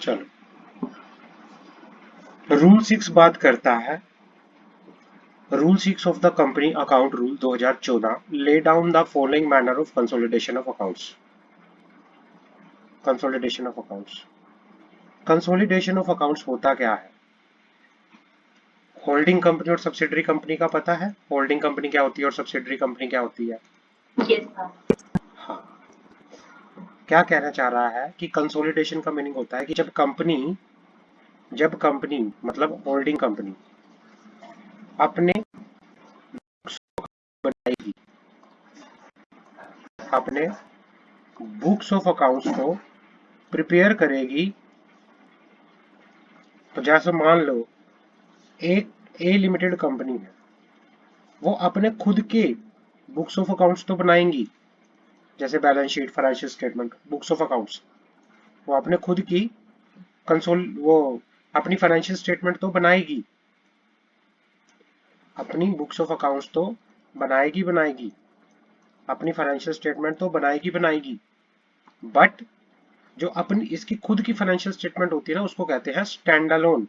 चलो, रूल 6 बात करता है, rule 6 of the company account rule 2014 lay down the following manner of consolidation of accounts. Consolidation of accounts, consolidation of accounts होता क्या है? Holding company और सब्सिडरी कंपनी का पता है? होल्डिंग कंपनी क्या होती है और सब्सिडरी कंपनी क्या होती है? हाँ। क्या कहना चाह रहा है कि कंसोलिडेशन का मीनिंग होता है कि जब कंपनी मतलब होल्डिंग कंपनी अपने बनाएगी, अपने बुक्स ऑफ अकाउंट्स को प्रिपेयर करेगी, तो जैसे मान लो एक ए लिमिटेड कंपनी है, वो अपने खुद के बुक्स ऑफ अकाउंट्स तो बनाएंगी, जैसे balance sheet, financial statement, books of accounts, वो अपने खुद की वो अपनी फाइनेंशियल स्टेटमेंट तो बनाएगी, अपनी बुक्स ऑफ अकाउंट्स तो बनाएगी, अपनी फाइनेंशियल स्टेटमेंट तो बनाएगी, बट जो अपनी इसकी खुद की फाइनेंशियल स्टेटमेंट होती है ना, उसको कहते हैं स्टैंड अलोन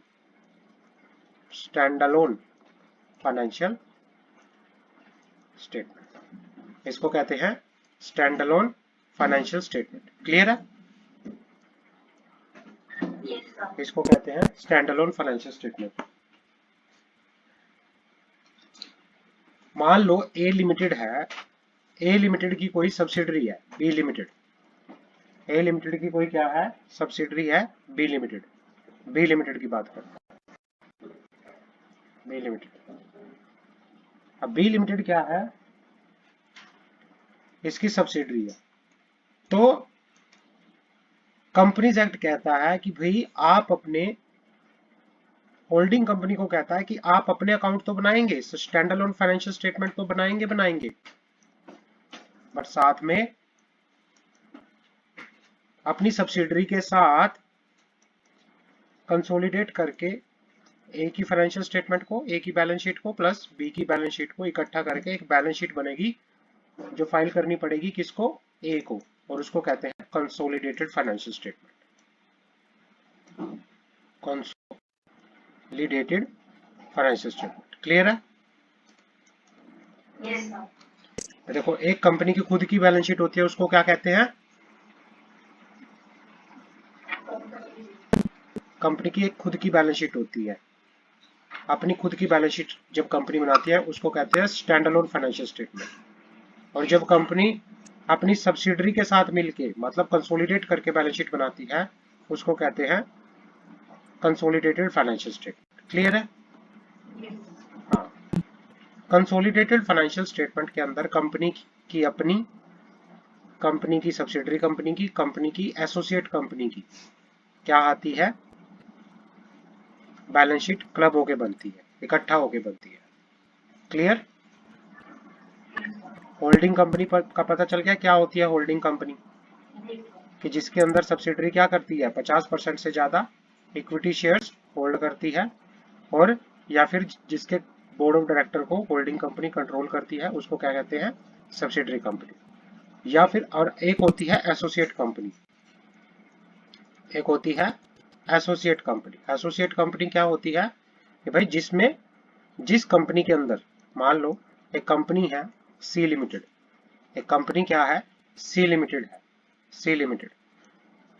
फाइनेंशियल स्टेटमेंट। इसको कहते हैं stand alone financial statement. Clear है? इसको कहते हैं स्टैंड अलोन फाइनेंशियल स्टेटमेंट। मान लो ए लिमिटेड है, ए लिमिटेड की कोई सब्सिडरी है बी लिमिटेड, ए लिमिटेड की कोई क्या है? सब्सिडरी है बी लिमिटेड। बी लिमिटेड की बात करते हैं, बी लिमिटेड। अब बी लिमिटेड क्या है? इसकी सब्सिडरी है। तो कंपनीज एक्ट कहता है कि भाई आप अपने होल्डिंग कंपनी को कहता है कि आप अपने अकाउंट तो बनाएंगे, स्टैंड अलोन फाइनेंशियल स्टेटमेंट तो बनाएंगे, बट साथ में अपनी सब्सिडरी के साथ कंसोलिडेट करके ए की फाइनेंशियल स्टेटमेंट को, ए की बैलेंस शीट को प्लस बी की बैलेंस शीट को इकट्ठा करके एक बैलेंस शीट बनेगी, जो फाइल करनी पड़ेगी किसको? ए को, और उसको कहते हैं consolidated financial statement. Consolidated financial statement. Clear है? yes, देखो, एक कंपनी की खुद की बैलेंस शीट होती है, उसको क्या कहते हैं? कंपनी की एक खुद की बैलेंस शीट होती है, अपनी खुद की बैलेंस शीट जब कंपनी बनाती है उसको कहते हैं स्टैंड अलोन फाइनेंशियल स्टेटमेंट। और जब कंपनी अपनी सब्सिडरी के साथ मिलके मतलब कंसोलिडेट करके बैलेंस शीट बनाती है, उसको कहते हैं कंसोलिडेटेड फाइनेंशियल स्टेटमेंट। क्लियर है? हाँ। कंसोलिडेटेड फाइनेंशियल स्टेटमेंट के अंदर कंपनी की अपनी, कंपनी की सब्सिडरी कंपनी की एसोसिएट कंपनी की क्या आती है? बैलेंस शीट क्लब होके बनती है, इकट्ठा होके बनती है। क्लियर? होल्डिंग कंपनी का पता चल गया क्या होती है होल्डिंग कंपनी? कि जिसके अंदर सब्सिडरी क्या करती है? 50% से ज्यादा इक्विटी शेयर्स होल्ड करती है, और या फिर जिसके बोर्ड ऑफ डायरेक्टर को होल्डिंग कंपनी कंट्रोल करती है, उसको क्या कहते हैं? Subsidiary company. या फिर और एक होती है एसोसिएट कंपनी, एक होती है एसोसिएट कंपनी। एसोसिएट कंपनी क्या होती है? कि भाई जिसमें, जिस कंपनी के अंदर, मान लो एक कंपनी है सी लिमिटेड, एक कंपनी क्या है? सी लिमिटेड है, सी लिमिटेड।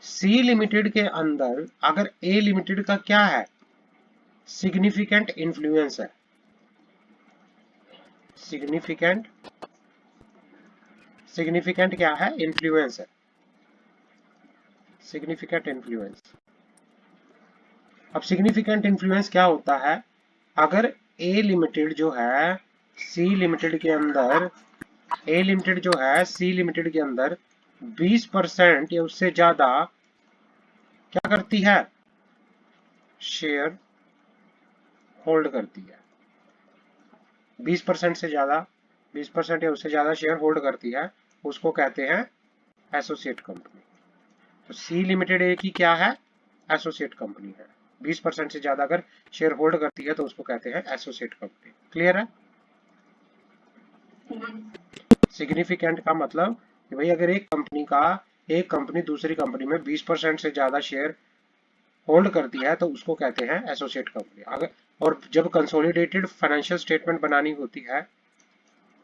सी लिमिटेड के अंदर अगर ए लिमिटेड का क्या है? सिग्निफिकेंट इन्फ्लुएंस है, सिग्निफिकेंट, सिग्निफिकेंट क्या है? इन्फ्लुएंस है, सिग्निफिकेंट इन्फ्लुएंस। अब सिग्निफिकेंट इन्फ्लुएंस क्या होता है? अगर ए लिमिटेड जो है सी लिमिटेड के अंदर, ए लिमिटेड जो है सी लिमिटेड के अंदर 20% या उससे ज्यादा क्या करती है? शेयर होल्ड करती है। 20% से ज्यादा, 20% या उससे ज्यादा शेयर होल्ड करती है, उसको कहते हैं एसोसिएट कंपनी। तो सी लिमिटेड ए की क्या है? एसोसिएट कंपनी है। 20% से ज्यादा अगर शेयर होल्ड करती है तो उसको कहते हैं एसोसिएट कंपनी। क्लियर है? सिग्निफिकेंट का मतलब कि भाई अगर एक कंपनी दूसरी कंपनी में 20% से ज्यादा शेयर होल्ड करती है तो उसको कहते हैं एसोसिएट कंपनी। अगर और जब कंसोलिडेटेड फाइनेंशियल स्टेटमेंट बनानी होती है,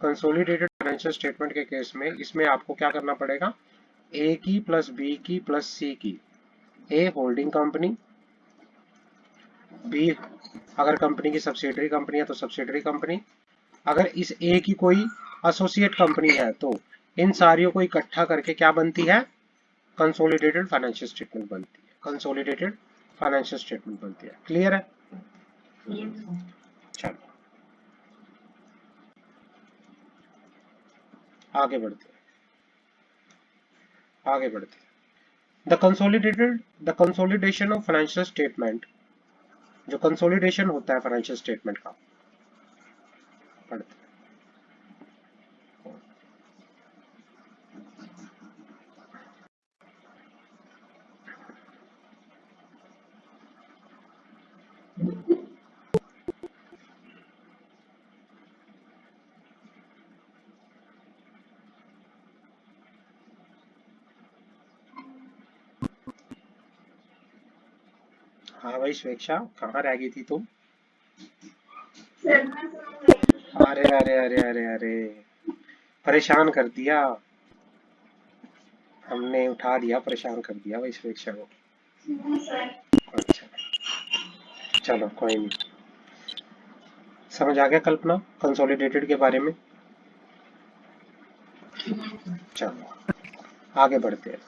कंसोलिडेटेड फाइनेंशियल स्टेटमेंट के केस में इसमें आपको क्या करना पड़ेगा, ए की प्लस बी की प्लस सी की, ए होल्डिंग कंपनी, बी अगर कंपनी की सब्सिडरी कंपनी है तो सब्सिडरी कंपनी, अगर इस ए की कोई एसोसिएट कंपनी है तो इन सारियों को इकट्ठा करके क्या बनती है, कंसोलिडेटेड फाइनेंशियल स्टेटमेंट बनती है, कंसोलिडेटेड फाइनेंशियल स्टेटमेंट बनती है। क्लियर है? चलो आगे बढ़ते हैं, आगे बढ़ते हैं। The consolidation of financial statement, जो कंसोलिडेशन होता है फाइनेंशियल स्टेटमेंट का, पढ़ते हैं। हाँ भाई स्वेच्छा, कहाँ रह गई थी तुम? अरे अरे अरे अरे अरे, परेशान कर दिया, हमने उठा दिया, परेशान कर दिया भाई स्वेच्छा को। अच्छा चलो कोई नहीं, समझ आ गया कल्पना कंसोलिडेटेड के बारे में? चलो आगे बढ़ते हैं।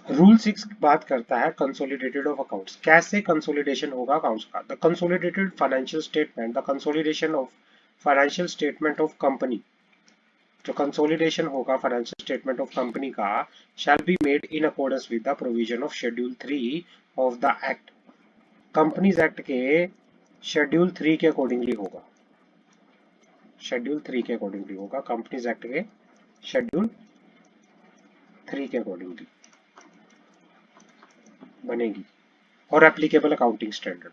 रूल 6 बात करता है कंसोलिडेटेड ऑफ अकाउंट्स, कैसे कंसोलिडेशन होगा अकाउंट्स का। The consolidated financial statement, the consolidation of financial statement of company, जो कंसोलिडेशन होगा फाइनेंशियल स्टेटमेंट ऑफ कंपनी का, शैल be made in accordance with the provision of schedule 3 of the act, companies act के schedule 3 के accordingly होगा, schedule 3 के accordingly होगा, companies act के schedule 3 के अकॉर्डिंगली बनेगी। और applicable accounting standard,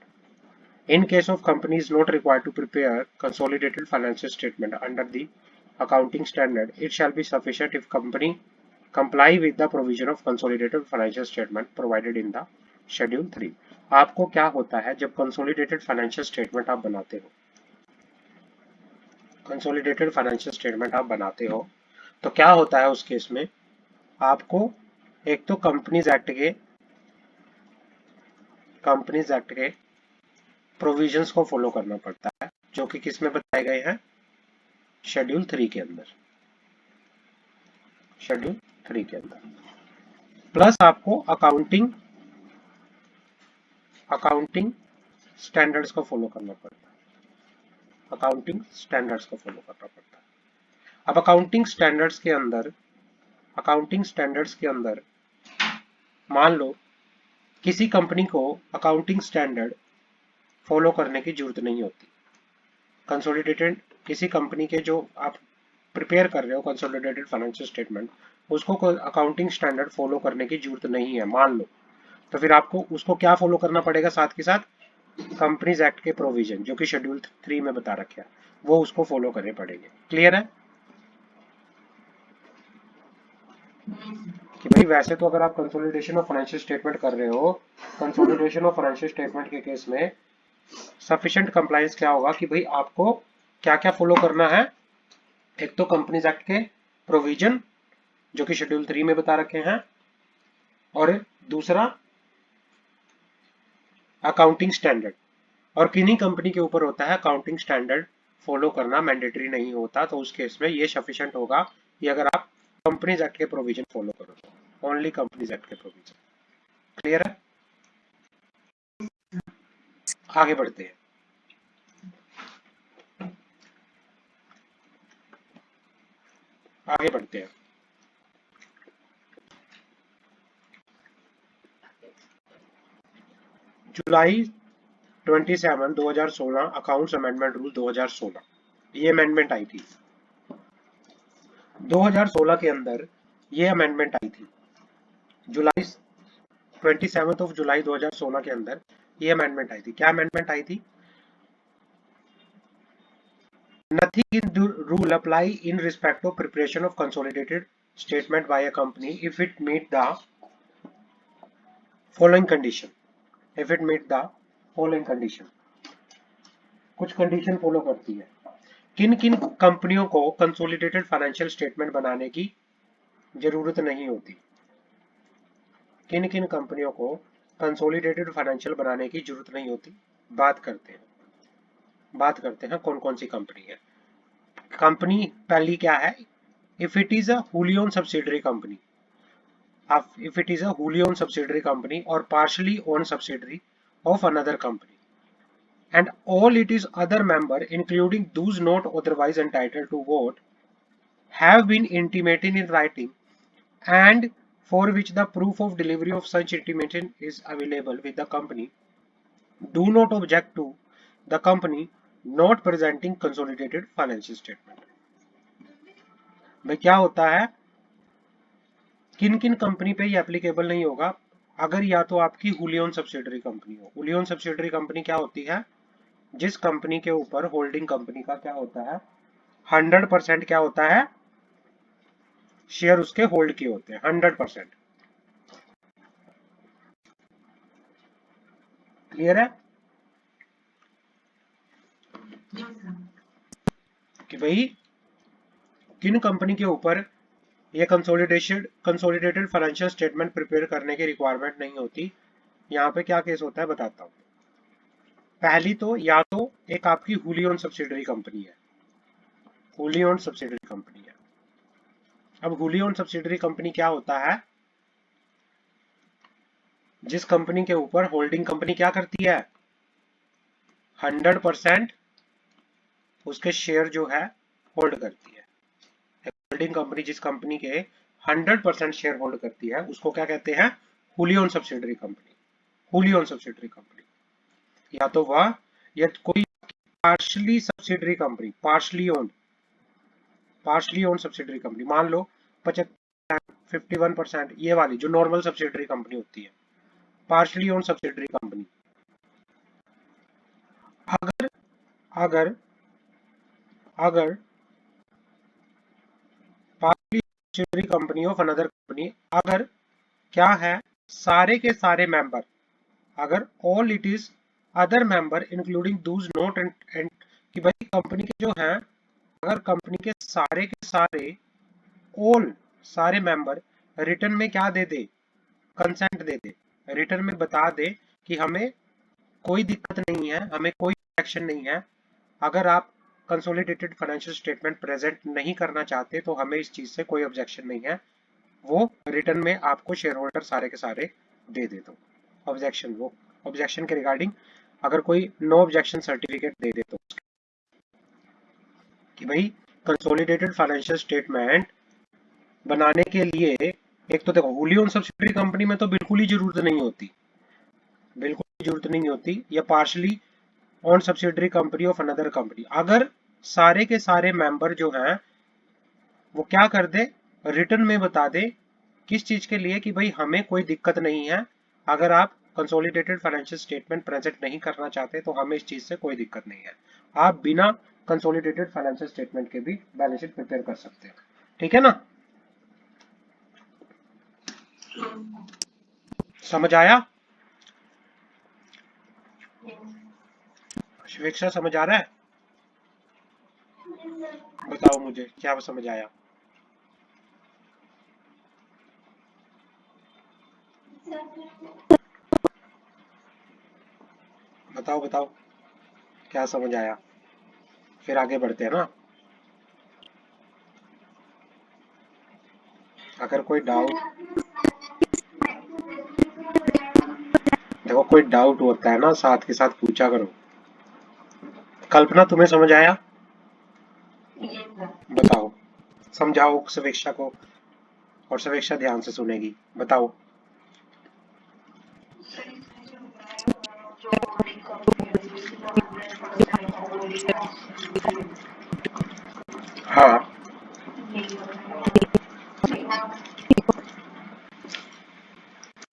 in case of companies not required to prepare consolidated financial statement under the accounting standard, it shall be sufficient if company comply with the provision of consolidated financial statement provided in the schedule 3। आपको क्या होता है जब consolidated financial statement आप बनाते हो, consolidated financial statement आप बनाते हो तो क्या होता है उस केस में, आपको एक तो कंपनीज एक्ट के प्रोविजंस को फॉलो करना पड़ता है जो कि किस में बताए गए हैं, शेड्यूल 3 के अंदर, शेड्यूल 3 के अंदर। प्लस आपको अकाउंटिंग अकाउंटिंग स्टैंडर्ड्स को फॉलो करना पड़ता है, अकाउंटिंग स्टैंडर्ड्स को फॉलो करना पड़ता है। अब अकाउंटिंग स्टैंडर्ड्स के अंदर मान लो किसी कंपनी को अकाउंटिंग स्टैंडर्ड फॉलो करने की जरूरत नहीं होती, कंसोलिडेटेड किसी कंपनी के जो आप प्रिपेयर कर रहे हो कंसोलिडेटेड फाइनेंशियल स्टेटमेंट, उसको कोई अकाउंटिंग स्टैंडर्ड फॉलो करने की जरूरत नहीं है मान लो, तो फिर आपको उसको क्या फॉलो करना पड़ेगा, साथ के साथ कंपनीज एक्ट के प्रोविजन जो कि शेड्यूल 3 में बता रखे हैं वो उसको फॉलो करने पड़ेंगे। क्लियर है कि भाई वैसे तो अगर आप कंसोलिडेशन ऑफ फाइनेंशियल स्टेटमेंट कर रहे हो, कंसोलिडेशन ऑफ फाइनेंशियल स्टेटमेंट के केस में सफिशिएंट कंप्लायंस क्या होगा कि भाई आपको क्या क्या फॉलो करना है, एक तो कंपनीज एक्ट के प्रोविजन जो कि शेड्यूल 3 में बता रखे हैं, और दूसरा अकाउंटिंग स्टैंडर्ड। और किन्हीं कंपनी के ऊपर होता है अकाउंटिंग स्टैंडर्ड फॉलो करना मैंडेटरी नहीं होता, तो उस केस में ये सफिशिएंट होगा कि अगर आप कंपनीज एक्ट के प्रोविजन फॉलो करो तो, ओनली कंपनीज एक्ट के प्रोविजन। क्लियर है? आगे बढ़ते हैं। आगे बढ़ते हैं। जुलाई 27 2016 अकाउंट्स अमेंडमेंट रूल 2016, ये अमेंडमेंट आई थी 2016 के अंदर, ये अमेंडमेंट आई थी जुलाई 27 ऑफ जुलाई 2016 के अंदर ये अमेंडमेंट आई थी। क्या अमेंडमेंट आई थी? Nothing in the rule apply in respect of preparation of consolidated statement by a company if it meet the following condition. If it meet the following condition, कुछ condition follow करती है। किन किन कंपनियों को कंसोलिडेटेड फाइनेंशियल स्टेटमेंट बनाने की जरूरत नहीं होती? किन किन कंपनियों को कंसोलिडेटेड फाइनेंशियल बनाने की जरूरत नहीं होती? बात करते हैं कौन कौन सी कंपनी है। कंपनी पहली क्या है? If it is a wholly owned subsidiary company, if it is a wholly owned subsidiary company or partially owned subsidiary of another company, and all it is other member including those not otherwise entitled to vote have been intimated in writing and for which the proof of delivery of such intimation is available with the company, do not object to the company not presenting consolidated financial statement। भाई क्या होता है, किन किन company पे ये applicable नहीं होगा? अगर या तो आपकी हुली ओन्ड सब्सिडरी कंपनी हो। हुली ओन्ड सब्सिडरी कंपनी क्या होती है? जिस कंपनी के ऊपर होल्डिंग कंपनी का क्या होता है, 100% क्या होता है, शेयर उसके होल्ड किए होते हैं 100%। क्लियर है कि भाई किन कंपनी के ऊपर ये कंसोलिडेटेड फाइनेंशियल स्टेटमेंट प्रिपेयर करने की रिक्वायरमेंट नहीं होती। यहाँ पे क्या केस होता है बताता हूँ। पहली तो या तो एक आपकी हुली ओन्ड सब्सिडरी कंपनी है, हुली ओन्ड सब्सिडरी कंपनी है। अब हुली ओन्ड सब्सिडरी कंपनी क्या होता है? जिस कंपनी के ऊपर होल्डिंग कंपनी क्या करती है, 100% उसके शेयर जो है होल्ड करती है। होल्डिंग कंपनी जिस कंपनी के 100% शेयर होल्ड करती है उसको क्या कहते हैं? Wholly owned subsidiary company. Wholly owned subsidiary company या तो वह या कोई partially subsidiary company, partially owned subsidiary company, मान लो 51% ये वाली जो नॉर्मल सब्सिडरी कंपनी होती है, पार्शली ओन्ड सब्सिडरी कंपनी। अगर अगर अगर partially subsidiary company of another company, अगर क्या है, सारे के सारे मेंबर, अगर all it is other member including Dooj note and कि भाई कंपनी के जो हैं, अगर कंपनी के सारे ऑल सारे मेंबर रिटर्न में क्या दे दे, कंसेंट दे दे, रिटर्न में बता दे कि हमें कोई दिक्कत नहीं है, हमें कोई एक्शन नहीं है, अगर आप कंसोलिडेटेड फाइनेंशियल स्टेटमेंट प्रेजेंट नहीं करना चाहते तो हमें इस चीज से कोई ऑब्जेक्शन नहीं है, वो रिटर्न में आपको शेयर होल्डर सारे के सारे दे दे दो। ऑब्जेक्शन, वो ऑब्जेक्शन के रिगार्डिंग अगर कोई नो ऑब्जेक्शन सर्टिफिकेट दे दे तो कि भाई कंसोलिडेटेड फाइनेंशियल स्टेटमेंट बनाने के लिए, एक तो देखो हुली ओन्ड सब्सिडरी कंपनी में तो बिल्कुल ही जरूरत नहीं होती, बिल्कुल जरूरत नहीं होती, या partially own subsidiary company of another company, अगर सारे के सारे मेंबर जो हैं वो क्या कर दे, रिटर्न में बता दे किस चीज के लिए कि भाई हमें कोई दिक्कत नहीं है, अगर आप कंसोलिडेटेड फाइनेंशियल स्टेटमेंट प्रेजेंट नहीं करना चाहते तो हमें इस चीज से कोई दिक्कत नहीं है, आप बिना कंसोलिडेटेड फाइनेंशियल स्टेटमेंट के भी बैलेंस शीट प्रिपेयर कर सकते हैं। ठीक है ना, समझ आया? शिवेक्षा समझ आ रहा है? बताओ मुझे क्या समझ आया। बताओ बताओ क्या समझ आया, फिर आगे बढ़ते हैं ना। अगर कोई डाउट, देखो कोई डाउट होता है ना साथ के साथ पूछा करो। कल्पना तुम्हें समझ आया? बताओ, समझाओ समीक्षा को, और समीक्षा ध्यान से सुनेगी। बताओ। हाँ,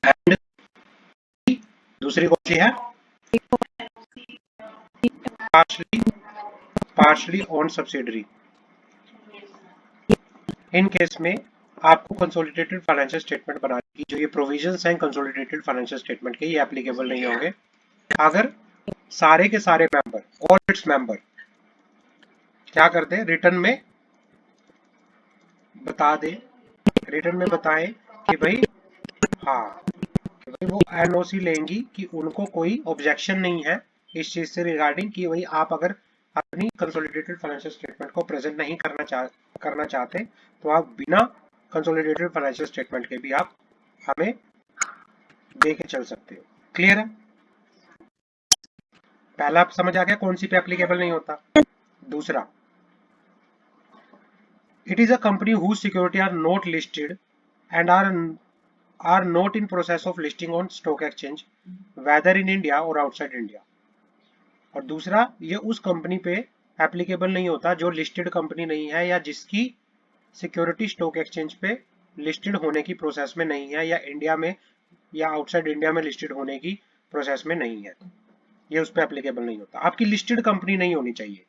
एंड दूसरी कौन सी है? Partially partially own subsidiary. In case में आपको कंसोलिडेटेड फाइनेंशियल स्टेटमेंट बनाने की जो ये प्रोविजंस हैं कंसोलिडेटेड फाइनेंशियल स्टेटमेंट के, ये एप्लीकेबल नहीं होंगे अगर सारे के सारे मेंबर, ऑल इट्स मेंबर क्या करते हैं, रिटर्न में बता दे, रिटर्न में बताएं कि भाई हाँ, कि भाई वो एनओसी लेंगी कि उनको कोई ऑब्जेक्शन नहीं है इस चीज से रिगार्डिंग कि भाई आप अगर अपनी कंसोलिडेटेड फाइनेंशियल स्टेटमेंट को प्रेजेंट नहीं करना चाहते तो आप बिना कंसोलिडेटेड फाइनेंशियल स्टेटमेंट के भी आप हमें दे के चल सकते हो। क्लियर है? पहला आप समझ आ गया कौन सी पे एप्लीकेबल नहीं होता। दूसरा, it is a company whose security are not listed and are not in process of listing on stock exchange whether in India or outside India। और दूसरा, ये उस कंपनी पे एप्लीकेबल नहीं होता जो लिस्टेड कंपनी नहीं है या जिसकी सिक्योरिटी स्टॉक एक्सचेंज पे लिस्टेड होने की प्रोसेस में नहीं है या इंडिया में या आउटसाइड इंडिया में लिस्टेड होने की प्रोसेस में नहीं है, ये उस पर एप्लीकेबल नहीं होता। आपकी लिस्टेड कंपनी नहीं होनी चाहिए,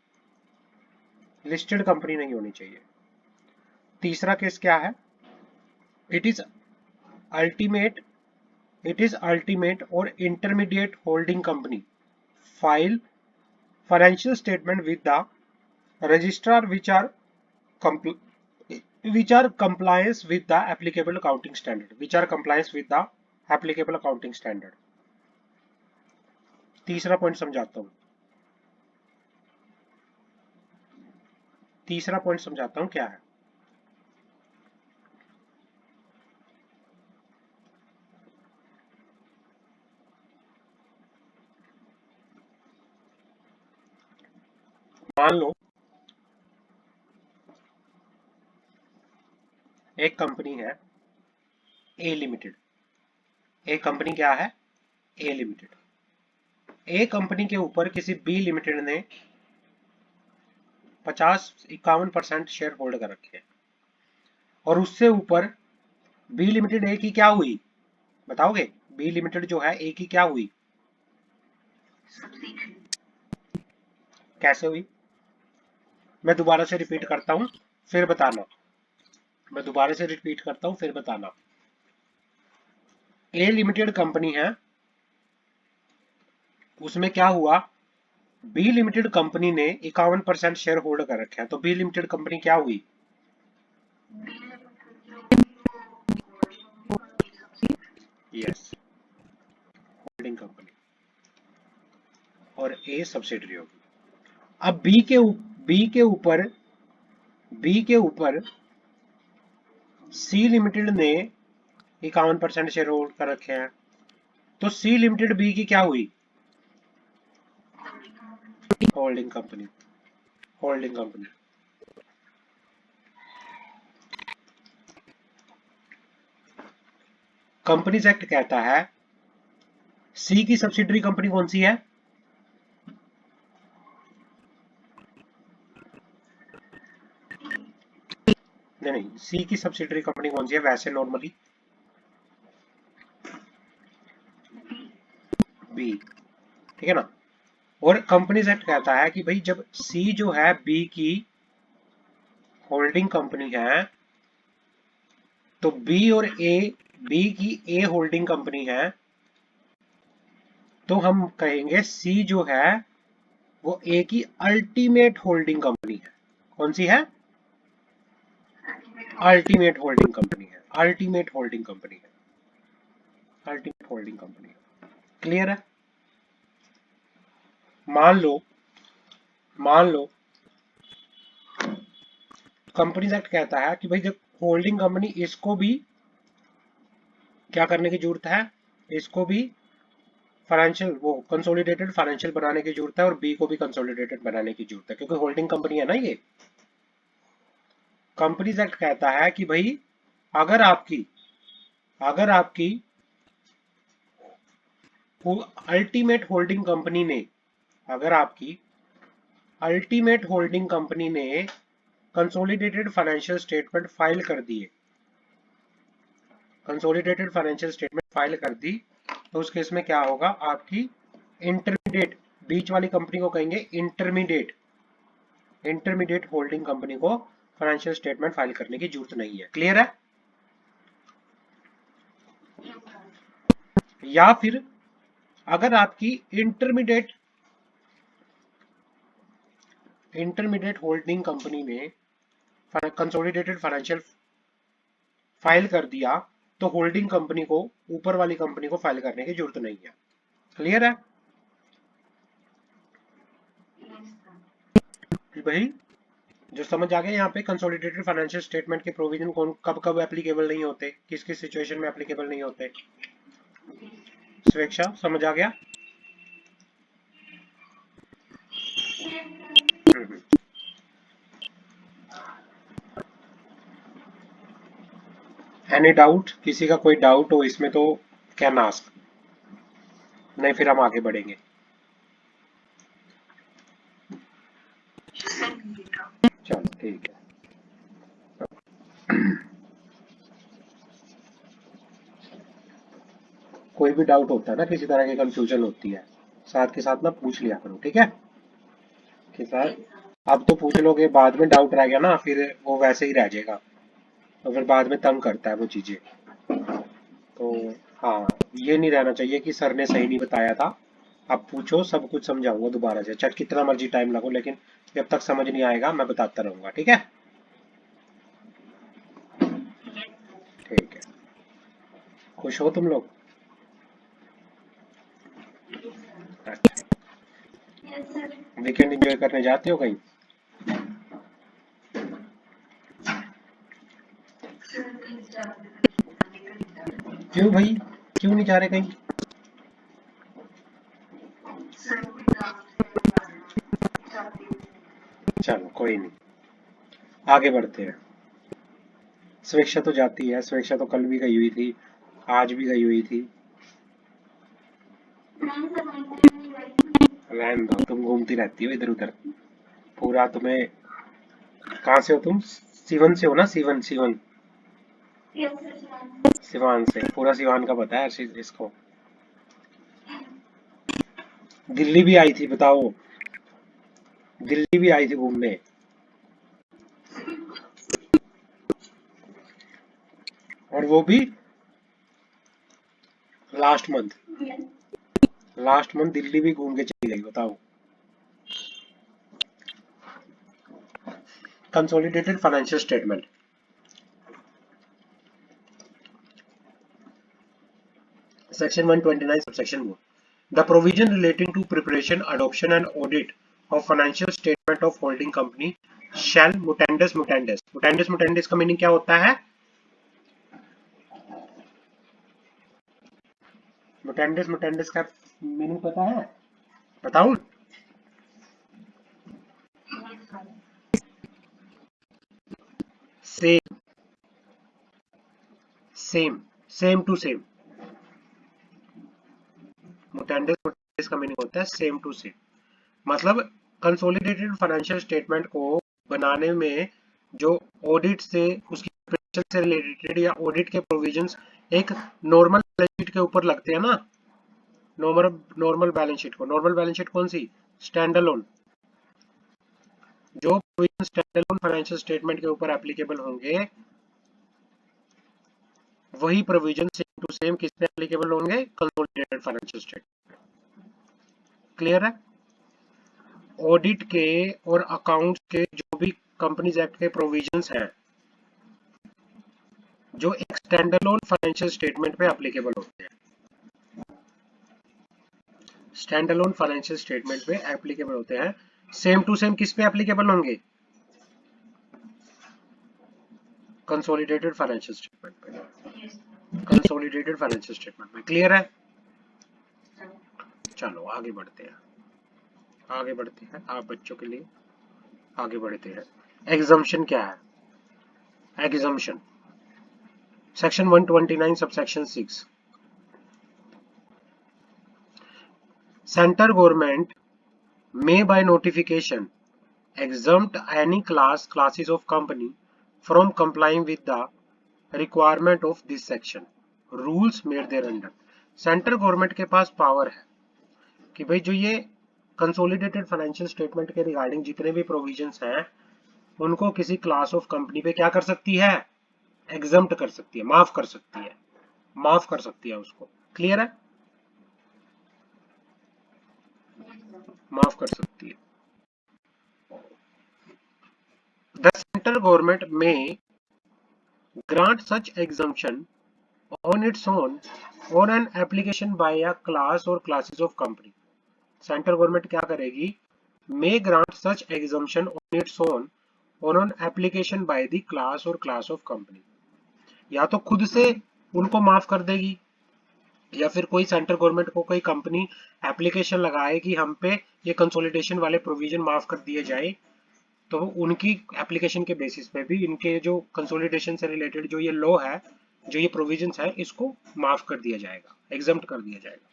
लिस्टेड कंपनी नहीं होनी चाहिए। तीसरा केस क्या है, it is ultimate it is ultimate और intermediate holding company file financial statement with the registrar which are compliance with the applicable accounting standard, which are compliance with the applicable accounting standard। तीसरा point समझाता हूं, तीसरा point समझाता हूं क्या है। मान लो एक कंपनी है ए लिमिटेड, एक कंपनी क्या है, ए लिमिटेड। ए कंपनी के ऊपर किसी बी लिमिटेड ने 51% शेयर होल्ड कर रखे हैं और उससे ऊपर बी लिमिटेड ए की क्या हुई बताओगे? बी लिमिटेड जो है ए की क्या हुई, कैसे हुई? मैं दोबारा से रिपीट करता हूं फिर बताना, मैं दोबारा से रिपीट करता हूं फिर बताना। ए लिमिटेड कंपनी है, उसमें क्या हुआ, बी लिमिटेड कंपनी ने 51% शेयर होल्ड कर रखे हैं, तो बी लिमिटेड कंपनी क्या हुई, यस, होल्डिंग कंपनी, और ए सब्सिडरी होगी। अब बी के ऊपर सी लिमिटेड ने 51% शेयर होल्ड कर रखे हैं, तो सी लिमिटेड बी की क्या हुई, holding company, holding company. Companies act कहता है सी की सब्सिडरी कंपनी कौन सी है, नहीं, सी की सब्सिडरी कंपनी कौन सी है वैसे नॉर्मली, बी, ठीक है ना। और कंपनीज एक्ट कहता है कि भाई जब सी जो है बी की होल्डिंग कंपनी है तो बी और ए, बी की ए होल्डिंग कंपनी है, तो हम कहेंगे सी जो है वो ए की अल्टीमेट होल्डिंग कंपनी है। कौन सी है, अल्टीमेट होल्डिंग कंपनी है, अल्टीमेट होल्डिंग कंपनी है, अल्टीमेट होल्डिंग कंपनी है। क्लियर है? मान लो, मान लो कंपनीज एक्ट कहता है कि भाई जब होल्डिंग कंपनी, इसको भी क्या करने की जरूरत है, इसको भी फाइनेंशियल वो कंसोलिडेटेड फाइनेंशियल बनाने की जरूरत है और बी को भी कंसोलिडेटेड बनाने की जरूरत है क्योंकि होल्डिंग कंपनी है ना ये। कंपनीज एक्ट कहता है कि भाई अगर आपकी अल्टीमेट होल्डिंग कंपनी ने, अगर आपकी अल्टीमेट होल्डिंग कंपनी ने कंसोलिडेटेड फाइनेंशियल स्टेटमेंट फाइल कर दिए, कंसोलिडेटेड फाइनेंशियल स्टेटमेंट फाइल कर दी, तो उस केस में क्या होगा, आपकी इंटरमीडिएट, बीच वाली कंपनी को कहेंगे इंटरमीडिएट, इंटरमीडिएट होल्डिंग कंपनी को फाइनेंशियल स्टेटमेंट फाइल करने की जरूरत नहीं है। क्लियर है? या फिर अगर आपकी इंटरमीडिएट होल्डिंग कंपनी में कंसोलिडेटेड फाइनेंशियल फाइल कर दिया तो होल्डिंग कंपनी को ऊपर वाली कंपनी को फाइल करने की जरूरत नहीं है। क्लियर है भाई? जो समझ आ गया यहाँ पे कंसोलिडेटेड फाइनेंशियल स्टेटमेंट के प्रोविजन कौन कब कब एप्लीकेबल नहीं होते, किस किस सिचुएशन में एप्लीकेबल नहीं होते। स्वेच्छा समझ आ गया? Any doubt? किसी का कोई डाउट हो इसमें तो कैन आस्क, नहीं फिर हम आगे बढ़ेंगे। चलो ठीक है। कोई भी डाउट होता है ना, किसी तरह की कंफ्यूजन होती है, साथ के साथ ना पूछ लिया करो, ठीक है? के साथ अब तो पूछ लोगे, बाद में डाउट रह गया ना फिर वो वैसे ही रह जाएगा, तो फिर बाद में तंग करता है वो चीजें। तो हाँ, ये नहीं रहना चाहिए कि सर ने सही नहीं बताया था। आप पूछो, सब कुछ समझाऊंगा दोबारा से, चाहे कितना मर्जी टाइम लगो, लेकिन जब तक समझ नहीं आएगा मैं बताता रहूंगा, ठीक है? ठीक है। खुश हो तुम लोग? अच्छा, वीकेंड एंजॉय करने जाते हो कहीं? क्यों भाई, क्यों नहीं जा रहे कहीं? चलो कोई नहीं, आगे बढ़ते हैं। स्वेच्छा तो जाती है, स्वेच्छा तो कल भी गई हुई थी, आज भी गई हुई थी। रहने दो, तुम घूमती रहती हो इधर उधर पूरा। तुम्हें कहाँ से हो तुम? सिवन से हो ना? सिवन सिवन सिवान से, पूरा सिवान का पता है इसको। दिल्ली भी आई थी बताओ, दिल्ली भी आई थी घूमने, और वो भी last month. Last month Delhi भी घूम के चली गई, बताओ। Consolidated financial statement section 129 subsection 1, the provision relating to preparation, adoption and audit of financial statement of holding company shall mutandis mutandis। mutandis mutandis का मीनिंग क्या होता है? mutandis mutandis का मीनिंग पता है? बताऊं? Same same same to same. mutandis mutandis का meaning होता है सेम टू सेम। मतलब कंसोलिडेटेड फाइनेंशियल स्टेटमेंट को बनाने में जो ऑडिट से, उसकी प्रिपरेशन से रिलेटेड या ऑडिट के प्रोविजंस एक नॉर्मल बैलेंस शीट के ऊपर लगते हैं ना, नॉर्मल बैलेंस शीट को, नॉर्मल बैलेंस शीट कौन सी? Stand alone. जो provision stand alone financial statement के ऊपर एप्लीकेबल होंगे, वही प्रोविजन सेम टू सेम किस पे एप्लीकेबल होंगे? Consolidated financial statement. क्लियर है? ऑडिट के और अकाउंट्स के जो भी कंपनीज एक्ट के प्रोविजंस हैं, जो एक स्टैंड अलोन फाइनेंशियल स्टेटमेंट पे एप्लीकेबल होते हैं, स्टैंड अलोन फाइनेंशियल स्टेटमेंट पे एप्लीकेबल होते हैं, सेम टू सेम किस पे एप्लीकेबल होंगे? कंसोलिडेटेड फाइनेंशियल स्टेटमेंट पे, कंसोलिडेटेड फाइनेंशियल स्टेटमेंट पे। क्लियर है? चलो आगे बढ़ते हैं, आगे बढ़ते हैं, आप बच्चों के लिए आगे बढ़ते हैं। एग्जम्पशन क्या है? Exemption section 129 subsection 6, central government may by notification exempt any classes of company from complying with the requirement of this section, rules made thereunder। Central government के पास पावर है कि भाई जो ये कंसोलिडेटेड फाइनेंशियल स्टेटमेंट के regarding जितने भी provisions हैं उनको किसी क्लास ऑफ कंपनी पे क्या कर सकती है, एग्जम्प्ट कर सकती है, माफ कर सकती है, माफ कर सकती है उसको। क्लियर है, माफ कर सकती है। द सेंट्रल गवर्नमेंट में grant such exemption on its own on an application by a class or classes of company। Central government क्या करेगी, may grant such exemption on its own on an application by the class or class of company। या तो खुद से उनको माफ कर देगी, या फिर कोई सेंट्रल गवर्नमेंट को कोई कंपनी एप्लीकेशन लगाए कि हम पे ये कंसोलिडेशन वाले प्रोविजन माफ कर दिए जाए, तो उनकी एप्लीकेशन के बेसिस पे भी इनके जो कंसोलिडेशन से रिलेटेड जो ये लॉ है, जो ये प्रोविजंस है, इसको माफ कर दिया जाएगा, एग्जम्प्ट कर दिया जाएगा।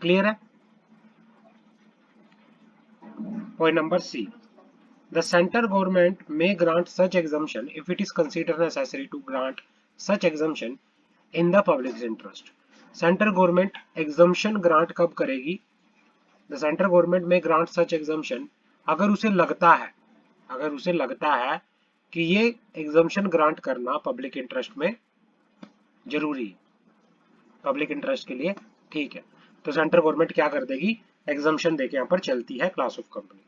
क्लियर है। Point number C, the central government may grant such exemption if it is consider necessary to grant such exemption in the public interest. Central government exemption grant कब करेगी, the central government may grant such exemption अगर उसे लगता है, अगर उसे लगता है कि ये एग्जम्पशन ग्रांट करना पब्लिक इंटरेस्ट में जरूरी है, पब्लिक इंटरेस्ट के लिए ठीक है, तो सेंट्रल गवर्नमेंट क्या कर देगी, एग्जम्पशन देके यहाँ पर चलती है क्लास ऑफ कंपनी।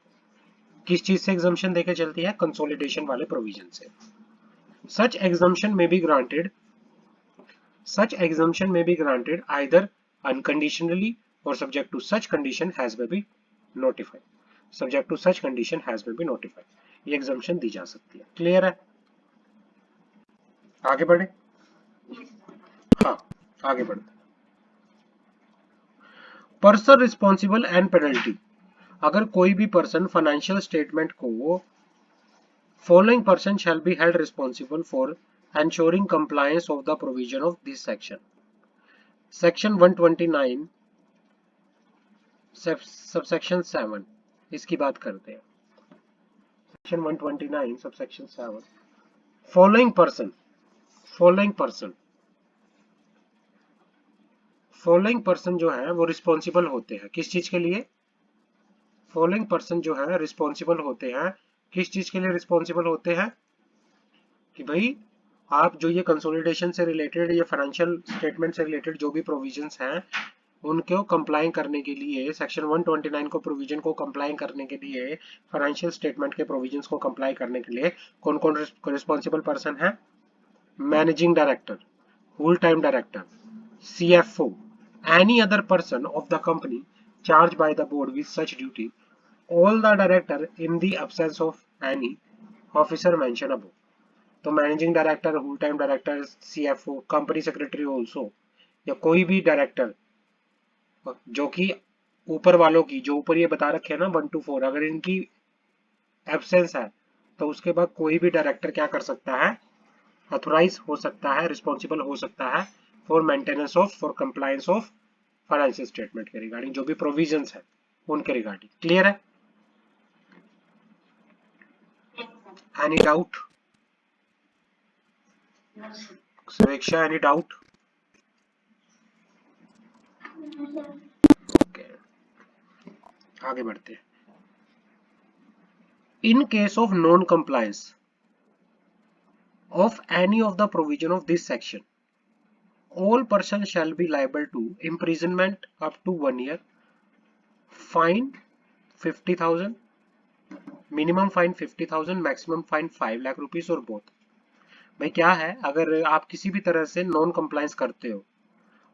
किस चीज से एग्जम्पशन देके चलती है, कंसोलिडेशन वाले प्रोविजन से। सच एग्जम्पशन में be granted, such exemption may be granted either unconditionally or subject to such condition has may be notified, subject to such condition has may be notified। ये exemption दी जा सकती है। क्लियर है, आगे बढ़े। हाँ, आगे बढ़ते। पर्सन रिस्पॉन्सिबल एंड पेनल्टी, अगर कोई भी पर्सन फाइनेंशियल स्टेटमेंट को following person shall be held responsible for ensuring compliance of the provision of this section। section 129 subsection 7 इसकी बात करते हैं। Section 129 subsection 7, following person, following person, following person जो है वो रिस्पॉन्सिबल होते हैं किस चीज के लिए, फॉलोइंग पर्सन जो है रिस्पॉन्सिबल होते हैं किस चीज के लिए, रिस्पॉन्सिबल होते हैं कि भाई आप जो ये कंसोलिडेशन से रिलेटेड, ये फाइनेंशियल स्टेटमेंट से रिलेटेड जो भी प्रोविजंस हैं उनको कंप्लाई करने के लिए, सेक्शन 129 को प्रोविजन को कंप्लाई करने के लिए, फाइनेंशियल स्टेटमेंट के प्रोविजंस को कंप्लाई करने के लिए कौन कौन रिस्पॉन्सिबल पर्सन है, managing director, whole time director, CFO, any other person of the company charged by the board with such duty, all the director in the absence of any officer mentioned above। तो managing director, whole time director, CFO, company secretary also, या कोई भी director जो कि ऊपर वालों की, जो ऊपर ये बता रखे हैं ना 1 to 4, अगर इनकी एब्सेंस है तो उसके बाद कोई भी डायरेक्टर क्या कर सकता है, ऑथोराइज हो सकता है, रिस्पॉन्सिबल हो सकता है for maintenance of, for compliance of financial statement के रिगार्डिंग जो भी प्रोविजंस है उनके रिगार्डिंग। क्लियर है, any doubt, Suraksha any doubt, okay आगे बढ़ते हैं। In case of non compliance of any of the provision of this section, all persons shall be liable to imprisonment up to 1 year, fine 50,000, minimum fine 50,000, maximum fine 5 lakh rupees और both. भाई क्या है, अगर आप किसी भी तरह से नॉन कंप्लायंस करते हो,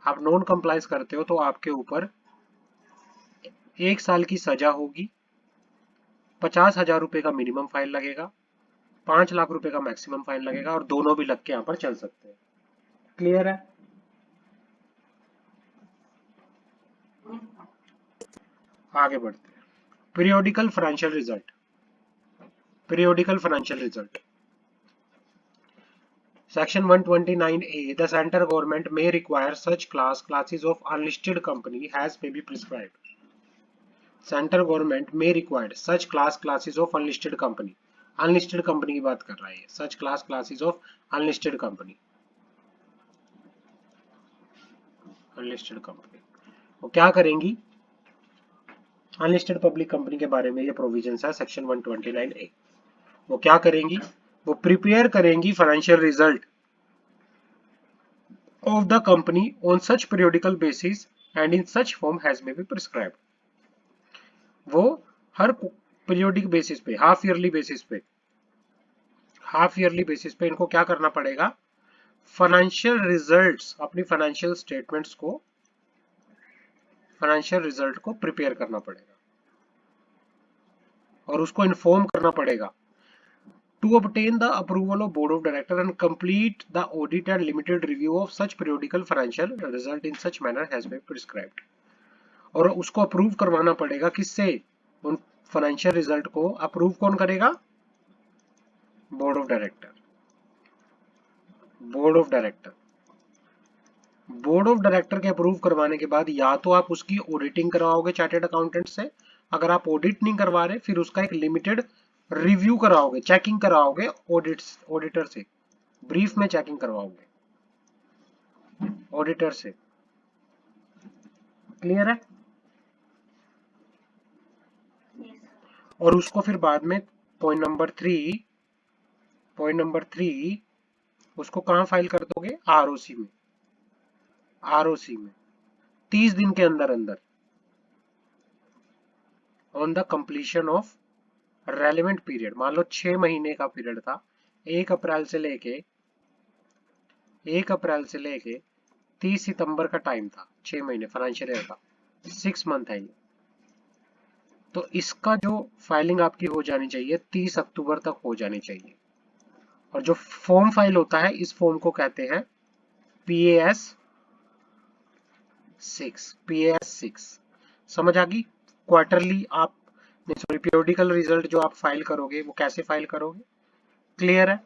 आप नॉन कंप्लायंस करते हो तो आपके ऊपर 1 साल की सजा होगी, 50,000 रुपए का मिनिमम फाइन लगेगा, 5 लाख रुपए का मैक्सिमम फाइन लगेगा, और दोनों भी लग के यहाँ पर चल सकते हैं। क्लियर है, आगे बढ़ते हैं। Periodical financial result, periodical financial result, section 129A, the central government may require such classes of unlisted company as may be prescribed। Central government may require such classes of unlisted company, unlisted company की बात कर रहा है, such classes of unlisted company, unlisted company वो क्या करेंगी, unlisted public company के बारे में ये प्रोविजन है सेक्शन 129A। वो क्या करेंगी, वो प्रिपेयर करेंगी financial result of the company on such periodical basis and in such form as may be prescribed। वो हर पीरियोडिक बेसिस पे, हाफ ईयरली बेसिस पे इनको क्या करना पड़ेगा, फाइनेंशियल रिजल्ट्स, अपनी फाइनेंशियल रिजल्ट को प्रिपेयर करना पड़ेगा और उसको इन्फॉर्म करना पड़ेगा। To obtain the approval of board of director and complete the audit and limited review of such periodical financial result in such manner has been prescribed। और उसको अप्रूव करवाना पड़ेगा किससे, उन फाइनेंशियल रिजल्ट को अप्रूव कौन करेगा, board of director. Board of director board of director के अप्रूव करवाने के बाद या तो आप उसकी ऑडिटिंग करवाओगे चार्टेड अकाउंटेंट से, अगर आप ऑडिट नहीं करवा रहे फिर उसका एक लिमिटेड रिव्यू कराओगे, चेकिंग कराओगे ऑडिटर से, ब्रीफ में चेकिंग करवाओगे ऑडिटर से। क्लियर है? और उसको फिर बाद में पॉइंट नंबर थ्री उसको कहां फाइल कर दोगे, आरओसी में। 30 दिन के अंदर on the completion of relevant period. मान लो 6 महीने का पीरियड था, 1 अप्रैल से लेके 30 सितंबर का टाइम था, 6 महीने फाइनेंशियल ईयर का, 6 मंथ है ये। तो इसका जो फाइलिंग आपकी हो जानी चाहिए 30 अक्टूबर तक हो जानी चाहिए। और जो फॉर्म फाइल होता है इस फॉर्म को कहते हैं PAS 6। समझ आ गई? क्वार्टरली आप पीरियोडिकल रिजल्ट जो आप फाइल करोगे वो कैसे फाइल करोगे, क्लियर है?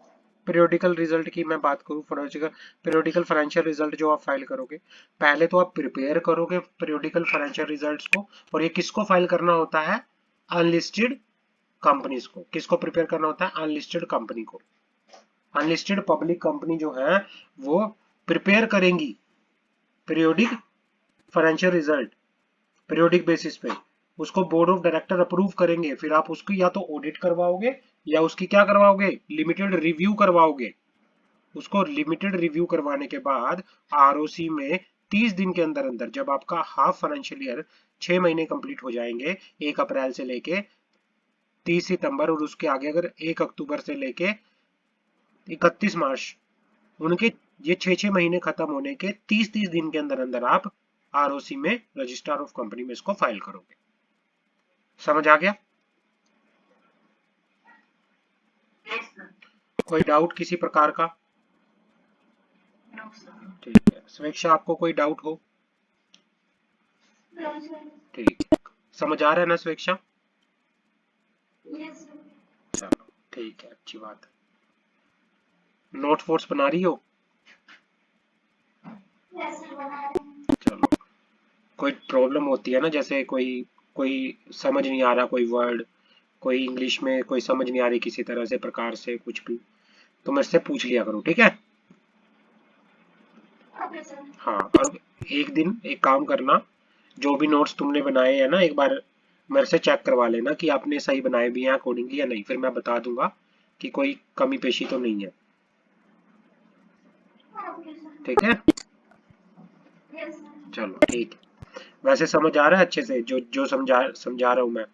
पीरियोडिकल रिजल्ट की मैं बात करूं, पीरियोडिकल फाइनेंशियल रिजल्ट जो आप फाइल करोगे, पहले तो आप प्रिपेयर करोगे पीरियोडिकल फाइनेंशियल रिजल्ट्स को, और ये किसको फाइल करना होता है, अनलिस्टेड कंपनीज को। किसको प्रिपेयर करना होता है, अनलिस्टेड कंपनी को। अनलिस्टेड पब्लिक कंपनी जो है वो प्रिपेयर करेंगी periodic financial result, periodic basis पे उसको बोर्ड ऑफ डायरेक्टर अप्रूव करेंगे, फिर आप उसकी या तो ऑडिट करवाओगे या उसकी क्या करवाओगे, लिमिटेड रिव्यू करवाओगे। उसको लिमिटेड रिव्यू करवाने के बाद आरओसी में 30 दिन के अंदर जब आपका हाफ फाइनेंशियल ईयर 6 महीने कंप्लीट हो जाएंगे, 1 अप्रैल से लेके 30 सितंबर और उसके आगे अगर 1 अक्टूबर से लेके 31 मार्च, उनके ये 6 महीने खत्म होने के 30 दिन के अंदर आप आरओसी में रजिस्ट्रार ऑफ कंपनी में इसको फाइल करोगे। समझ आ गया? कोई डाउट किसी प्रकार का? ठीक है, समीक्षा आपको कोई डाउट हो? ठीक है, समझ आ रहा है ना समीक्षा? चलो ठीक है, अच्छी बात है। नोट फोर्स बना रही हो? चलो, कोई प्रॉब्लम होती है ना, जैसे कोई कोई समझ नहीं आ रहा कोई वर्ड, कोई इंग्लिश में कोई समझ नहीं आ रही किसी तरह से प्रकार से कुछ भी, तो मेरे से पूछ लिया करो, ठीक है? हाँ, और एक दिन एक काम करना, जो भी नोट्स तुमने बनाए हैं ना, एक बार मेरे से चेक करवा लेना कि आपने सही बनाए भी हैं अकॉर्डिंगली या नहीं, फिर मैं बता दूंगा कि कोई कमी पेशी तो नहीं है। ठीक है, चलो ठीक है। वैसे समझ आ रहा है अच्छे से जो जो समझा रहा हूँ मैं?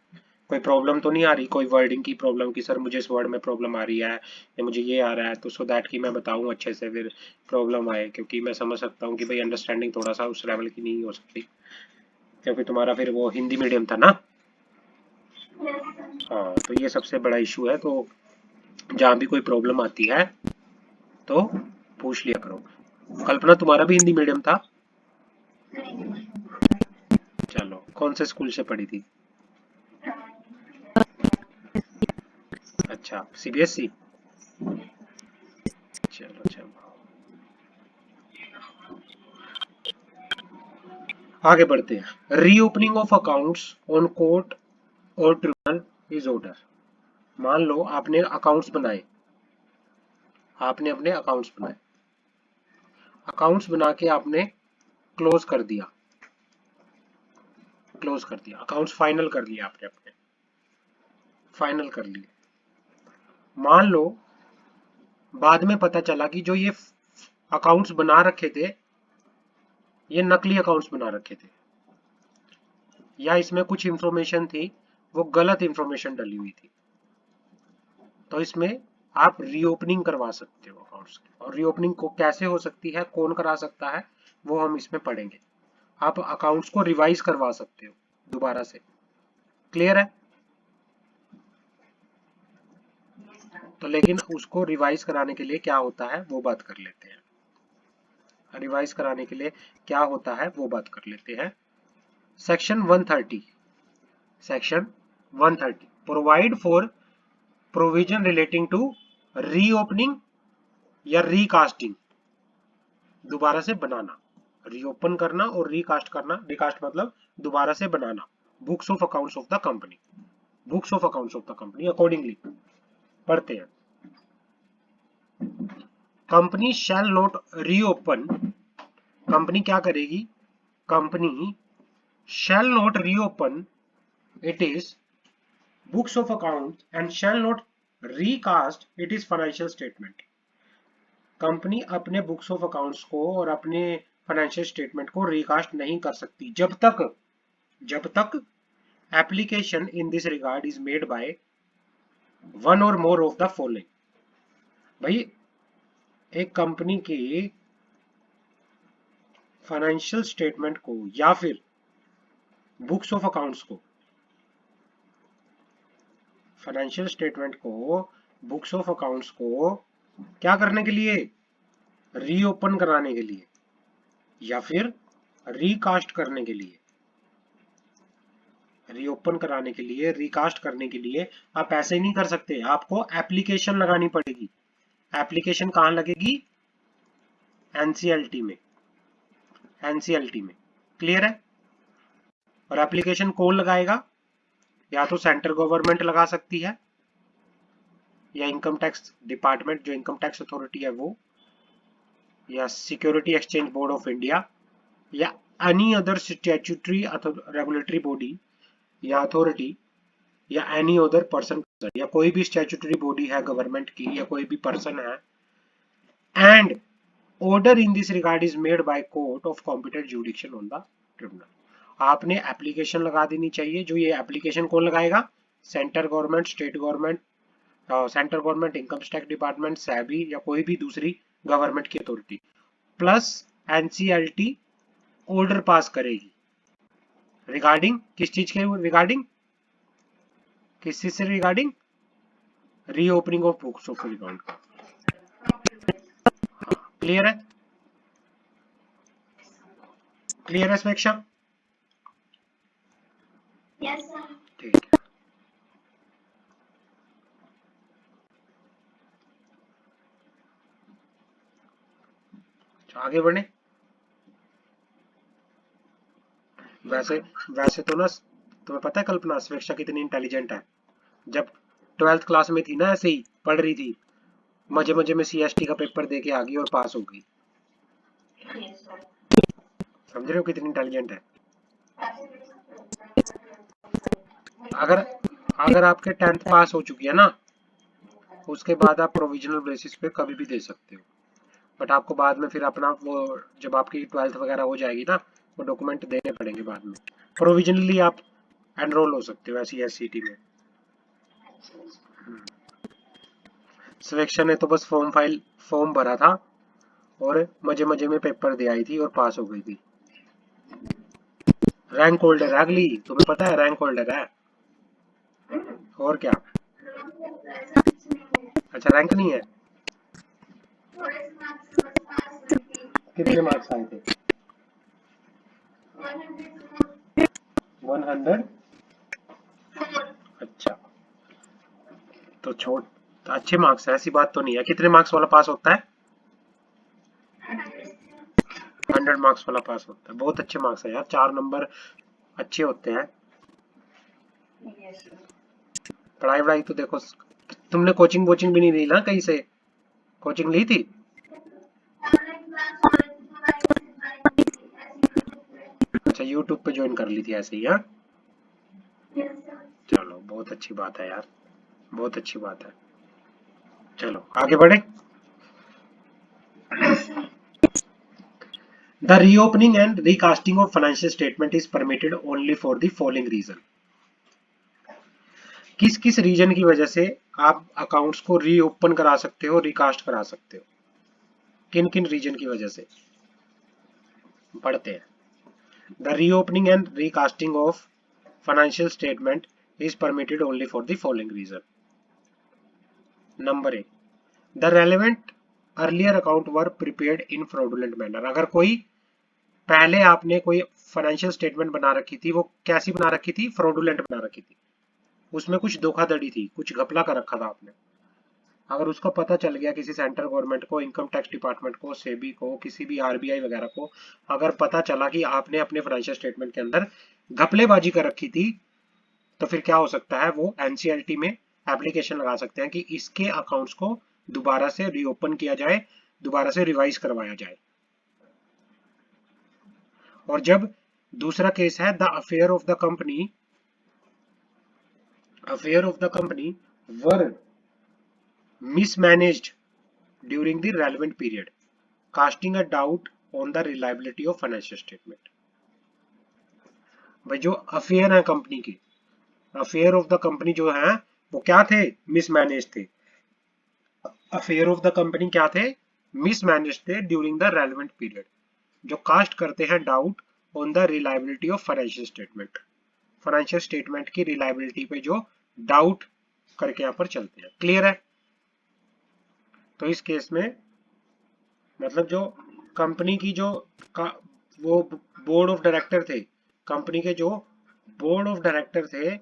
कोई प्रॉब्लम तो नहीं आ रही, कोई वर्डिंग की प्रॉब्लम की सर मुझे इस वर्ड में प्रॉब्लम आ रही है या मुझे ये आ रहा है, तो सो दैट कि मैं बताऊं अच्छे से, फिर प्रॉब्लम आए, क्योंकि मैं समझ सकता हूँ कि भाई अंडरस्टैंडिंग थोड़ा सा उस लेवल की नहीं हो सकती, क्योंकि तुम्हारा फिर वो हिंदी मीडियम था ना। हाँ, तो ये सबसे बड़ा इशू है, तो जहाँ भी कोई प्रॉब्लम आती है तो पूछ लिया करो। कल्पना तुम्हारा भी हिंदी मीडियम था? चलो, कौन से स्कूल से पढ़ी थी? अच्छा, CBSE। चलो चलो, आगे बढ़ते हैं। Reopening of accounts on court और ट्रिब्यूनल इज ऑर्डर। मान लो आपने अपने अकाउंट्स बना के आपने क्लोज कर दिया, क्लोज कर दिया, अकाउंट्स फाइनल कर लिया आपने, अपने फाइनल कर लिए। मान लो बाद में पता चला कि जो ये अकाउंट्स बना रखे थे ये नकली अकाउंट्स बना रखे थे, या इसमें कुछ इंफॉर्मेशन थी वो गलत इंफॉर्मेशन डली हुई थी, तो इसमें आप रीओपनिंग करवा सकते हो अकाउंट्स की। और रीओपनिंग को कैसे हो सकती है, कौन करा सकता है, वो हम इसमें पढ़ेंगे। आप अकाउंट्स को रिवाइज करवा सकते हो दोबारा से। क्लियर है? तो लेकिन उसको रिवाइज कराने के लिए क्या होता है वो बात कर लेते हैं। रिवाइज कराने के लिए क्या होता है वो बात कर लेते हैं। Section 130 provide for provision relating to reopening या रीकास्टिंग, दोबारा से बनाना, रीओपन करना और रीकास्ट करना। रीकास्ट मतलब दोबारा से बनाना। Books of accounts of the company, books of accounts of the company accordingly पढ़ते हैं। Company shall not reopen, company क्या करेगी, company shall not reopen it is books of account and shall not recast it is financial statement. Company अपने books of accounts को और अपने financial statement को recast नहीं कर सकती जब तक application in this regard is made by one और मोर ऑफ द फॉलोइंग। भाई एक कंपनी के फाइनेंशियल स्टेटमेंट को या फिर बुक्स ऑफ अकाउंट्स को, फाइनेंशियल स्टेटमेंट को, बुक्स ऑफ अकाउंट्स को क्या करने के लिए, रीओपन कराने के लिए या फिर रीकास्ट करने के लिए, रीओपन कराने के लिए, रिकास्ट करने के लिए आप ऐसे ही नहीं कर सकते, आपको एप्लीकेशन लगानी पड़ेगी। एप्लीकेशन कहां लगेगी, एनसीएलटी में, एनसीएलटी में। क्लियर है? और एप्लीकेशन कौन लगाएगा, या तो सेंट्रल गवर्नमेंट लगा सकती है, या इनकम टैक्स डिपार्टमेंट जो इनकम टैक्स अथॉरिटी है वो, या security exchange board of India, या any other statutory regulatory body या अथॉरिटी, या एनी अदर पर्सन, या कोई भी स्टैट्यूटरी बॉडी है गवर्नमेंट की या कोई भी पर्सन है, and order in this regard is made by court of competent जुडिक्शन on the tribunal. आपने एप्लीकेशन लगा देनी चाहिए। जो ये एप्लीकेशन कौन लगाएगा, central government, state government, central government, income tax department, SEBI या कोई भी दूसरी गवर्नमेंट की authority, plus NCLT order pass करेगी रिगार्डिंग किस चीज के, रिगार्डिंग किस चीज से, regarding reopening of books of account. Clear है? क्लियर है स्वेच्छा? Yes sir. ठीक है। आगे बढ़े। वैसे तो ना तुम्हें पता है कल्पना, स्वेच्छा कितनी इंटेलिजेंट है। जब 12th क्लास में थी ना, ऐसे ही पढ़ रही थी, मजे मजे में सीएसटी का पेपर दे के आ गई और पास हो गई। समझ रहे हो कितनी इंटेलिजेंट है। अगर आपके 10th पास हो चुकी है ना, उसके बाद आप प्रोविजनल बेसिस पे कभी भी दे सकते हो, बट आपको बाद में फिर अपना वो जब आपकी 12th वगैरह हो जाएगी ना, वो डॉक्यूमेंट देने पड़ेंगे बाद में। प्रोविजनली आप एनरोल हो सकते हो ऐसी एससीटी में। स्वेच्छा ने तो बस फॉर्म भरा था और मजे मजे में पेपर दे आई थी और पास हो गई थी। रैंक होल्डर है अगली, तुम्हें पता है रैंक होल्डर है। और क्या, अच्छा रैंक नहीं है। कितने मार्क्स आए थे? 100। अच्छा तो छोड़, तो अच्छे मार्क्स है, ऐसी बात तो नहीं है। कितने मार्क्स वाला पास होता है? 100 मार्क्स वाला पास होता है। बहुत अच्छे मार्क्स है यार, 4 नंबर अच्छे होते हैं। पढ़ाई तो देखो, तुमने कोचिंग भी नहीं ली ना कहीं से, कोचिंग ली थी? अच्छा अच्छा, यूट्यूब पे ज्वाइन कर ली थी ऐसे ही? हाँ, चलो बहुत अच्छी बात है यार, बहुत अच्छी बात है। चलो आगे बढ़े। The reopening and recasting of financial statement is permitted only for the following reason. किस किस रीजन की वजह से आप अकाउंट्स को रीओपन करा सकते हो, रिकास्ट करा सकते हो? किन किन रीजन की वजह से? पढ़ते हैं। The reopening and recasting of financial statement is permitted only for the following reason. Number A, the relevant earlier account were prepared in fraudulent manner। अगर कोई पहले आपने कोई फाइनेंशियल स्टेटमेंट बना रखी थी, वो कैसी बना रखी थी? फ्रॉडुलेंट बना रखी थी, उसमें कुछ धोखाधड़ी थी, कुछ घपला कर रखा था आपने। अगर उसका पता चल गया किसी सेंट्रल गवर्नमेंट को, इनकम टैक्स डिपार्टमेंट को, सेबी को, किसी भी आरबीआई वगैरह को, अगर पता चला कि आपने अपने फाइनेंशियल स्टेटमेंट के अंदर घपलेबाजी कर रखी थी, तो फिर क्या हो सकता है? वो एनसीएलटी में एप्लीकेशन लगा सकते हैं कि इसके अकाउंट्स को दोबारा से रीओपन किया जाए, दोबारा से रिवाइज करवाया जाए। और जब दूसरा केस है the affair of the company were mismanaged during the relevant period, casting a doubt on the reliability of financial statement. भाई जो अफेयर है कंपनी के, अफेयर ऑफ द कंपनी जो है वो क्या थे? मिसमैनेज थे। अफेयर ऑफ द कंपनी क्या थे? मिसमैनेज थे ड्यूरिंग द रेलेवेंट पीरियड, जो कास्ट करते हैं doubt on the reliability of financial statement. Financial statement की रिलायबिलिटी पे जो डाउट करके यहाँ पर चलते हैं। क्लियर है? तो इस केस में मतलब जो कंपनी की जो वो बोर्ड ऑफ डायरेक्टर थे, कंपनी के जो बोर्ड ऑफ डायरेक्टर थे,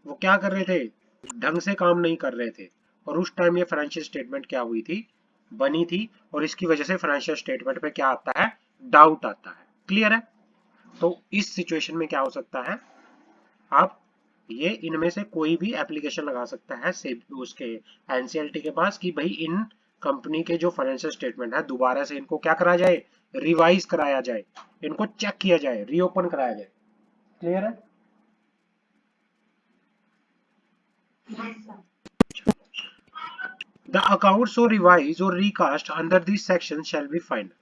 वो क्या कर रहे थे? ढंग से काम नहीं कर रहे थे। और उस टाइम ये फाइनेंशियल स्टेटमेंट क्या हुई थी? बनी थी। और इसकी वजह से फाइनेंशियल स्टेटमेंट पे क्या आता है? डाउट आता है। क्लियर है? तो इस सिचुएशन में क्या हो सकता है? आप ये इनमें से कोई भी एप्लीकेशन लगा सकता है उसके एनसीएलटी के पास कि भाई इन कंपनी के जो फाइनेंशियल स्टेटमेंट है दोबारा से इनको क्या करा जाए? रिवाइज कराया जाए, इनको चेक किया जाए, रीओपन कराया जाए। क्लियर है? The accounts so revised or recast under this section shall be final।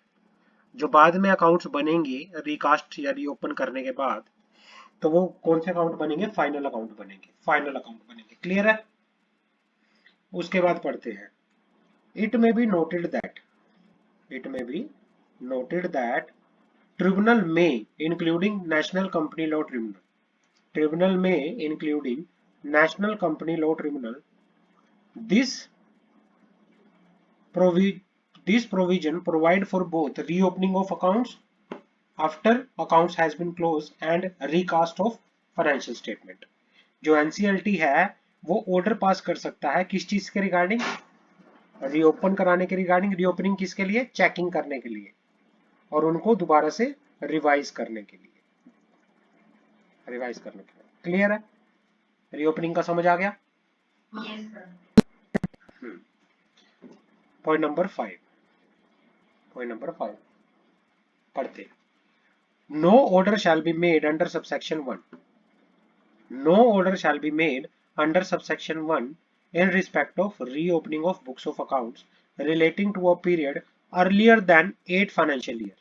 जो बाद में अकाउंट्स बनेंगे रिकास्ट या रीओपन करने के बाद, तो वो कौन से अकाउंट बनेंगे? फाइनल अकाउंट बनेंगे, फाइनल अकाउंट बनेंगे। क्लियर है? उसके बाद पढ़ते हैं it may be noted that, it may be noted that tribunal में including national company law tribunal, tribunal में including national company law tribunal, this this provision provide for both reopening of accounts after accounts has been closed and recast of financial statement। जो NCLT है वो order pass कर सकता है किस चीज के रिगार्डिंग? रीओपन कराने के रिगार्डिंग। रीओपनिंग किसके लिए? चेकिंग करने के लिए, और उनको दोबारा से रिवाइज करने के लिए, रिवाइज करने के लिए। क्लियर है? रीओपनिंग का समझ आ गया? पॉइंट नंबर 5, पॉइंट नंबर 5 पढ़ते। No order shall be made under subsection 1, no order shall be made under subsection 1 in respect of reopening of books of accounts relating to a period earlier than 8 financial year,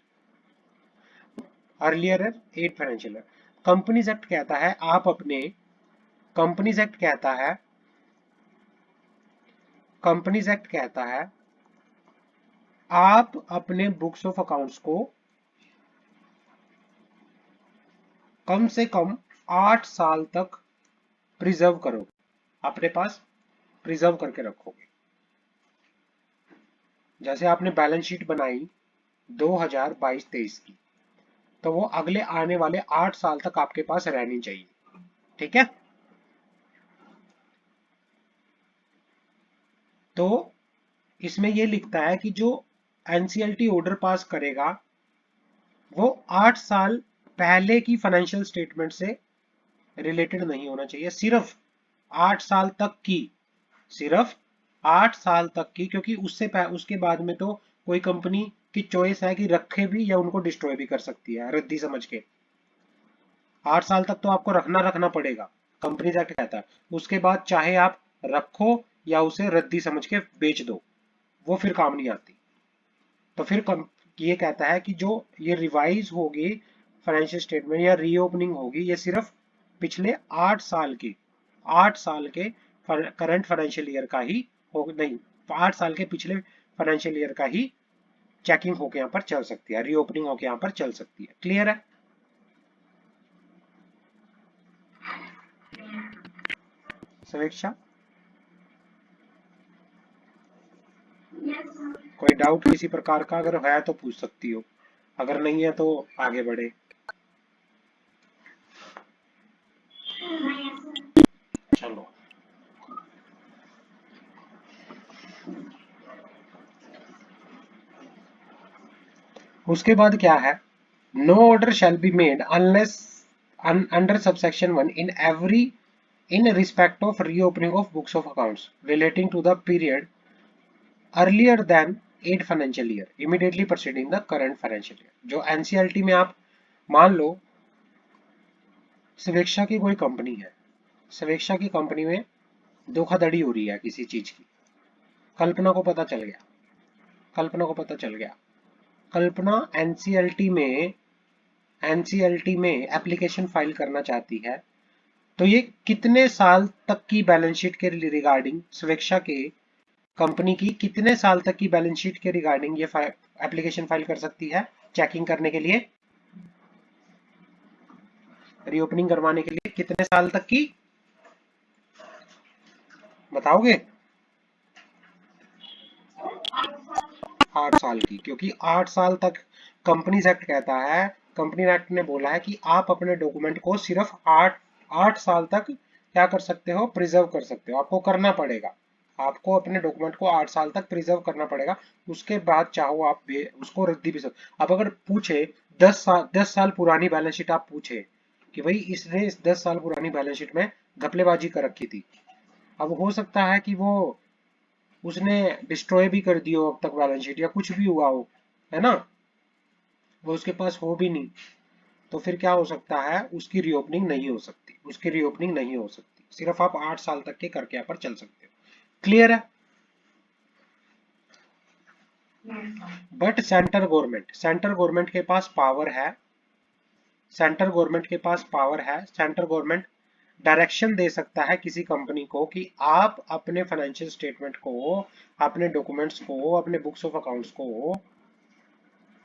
earlier 8 financial year। Companies act कहता है आप अपने, companies act कहता है, companies act कहता है आप अपने बुक्स ऑफ अकाउंट्स को कम से कम 8 साल तक प्रिजर्व करो, अपने पास प्रिजर्व करके रखोगे। जैसे आपने बैलेंस शीट बनाई 2022-23 की, तो वो अगले आने वाले 8 साल तक आपके पास रहनी चाहिए। ठीक है? तो इसमें ये लिखता है कि जो एनसीएलटी ऑर्डर पास करेगा वो 8 साल पहले की फाइनेंशियल स्टेटमेंट से रिलेटेड नहीं होना चाहिए, सिर्फ 8 साल तक की, सिर्फ 8 साल तक की, क्योंकि उसके बाद में तो कोई कंपनी की चॉइस है कि रखे भी या उनको डिस्ट्रॉय भी कर सकती है रद्दी समझ के। 8 साल तक तो आपको रखना पड़ेगा, कंपनीज एक्ट कहता है। उसके बाद चाहे आप रखो या उसे रद्दी समझ के बेच दो, वो फिर काम नहीं आती। तो फिर ये कहता है कि जो ये रिवाइज होगी फाइनेंशियल स्टेटमेंट या रीओपनिंग होगी, ये सिर्फ पिछले 8 साल के करंट फाइनेंशियल ईयर का ही हो, नहीं 8 साल के पिछले फाइनेंशियल ईयर का ही चेकिंग होके यहाँ पर चल सकती है, रीओपनिंग होके यहाँ पर चल सकती है। क्लियर है? समीक्षा, कोई डाउट किसी प्रकार का अगर है तो पूछ सकती हो, अगर नहीं है तो आगे बढ़े। चलो, उसके बाद क्या है, no order shall be made unless under subsection 1 in respect of reopening of books of accounts relating to the period earlier than 8 financial year immediately preceding the current financial year। जो एनसीएलटी में आप मान लो स्वेच्छा की कोई company है, स्वेच्छा की कंपनी में धोखाधड़ी हो रही है किसी चीज की, कल्पना को पता चल गया, कल्पना को पता चल गया, कल्पना एनसीएलटी में एप्लीकेशन फाइल करना चाहती है, तो ये कितने साल तक की बैलेंस शीट के रिगार्डिंग स्वेच्छा के कंपनी की कितने साल तक की बैलेंस शीट के रिगार्डिंग ये एप्लीकेशन फाइल कर सकती है चेकिंग करने के लिए, रीओपनिंग करवाने के लिए कितने साल तक की बताओगे? 8 साल की, क्योंकि 8 साल तक कंपनीज एक्ट कहता है, कंपनी एक्ट ने बोला है कि आप अपने डॉक्यूमेंट को सिर्फ 8 साल तक क्या कर सकते हो, प्रिजर्व कर सकते हो, आपको करना पड़ेगा, आपको अपने डॉक्यूमेंट को 8 साल तक प्रिजर्व करना पड़ेगा। उसके बाद चाहो आप उसको रद्दी भी सकते। अब अगर पूछे 10 साल पुरानी बैलेंस शीट, आप पूछे कि भाई इसने इस 10 साल पुरानी बैलेंस शीट में घपलेबाजी कर रखी थी, अब हो सकता है कि वो उसने डिस्ट्रॉय भी कर दी हो अब तक बैलेंस शीट, या कुछ भी हुआ हो, है ना, वो उसके पास हो भी नहीं, तो फिर क्या हो सकता है, उसकी रीओपनिंग नहीं हो सकती, उसकी रीओपनिंग नहीं हो सकती, सिर्फ आप 8 साल तक के करके यहाँ पर चल सकते हो। क्लियर है? बट सेंटर गवर्नमेंट के पास पावर है, सेंटर गवर्नमेंट के पास पावर है, सेंटर गवर्नमेंट डायरेक्शन दे सकता है किसी कंपनी को कि आप अपने फाइनेंशियल स्टेटमेंट को, अपने डॉक्यूमेंट्स को, अपने बुक्स ऑफ अकाउंट्स को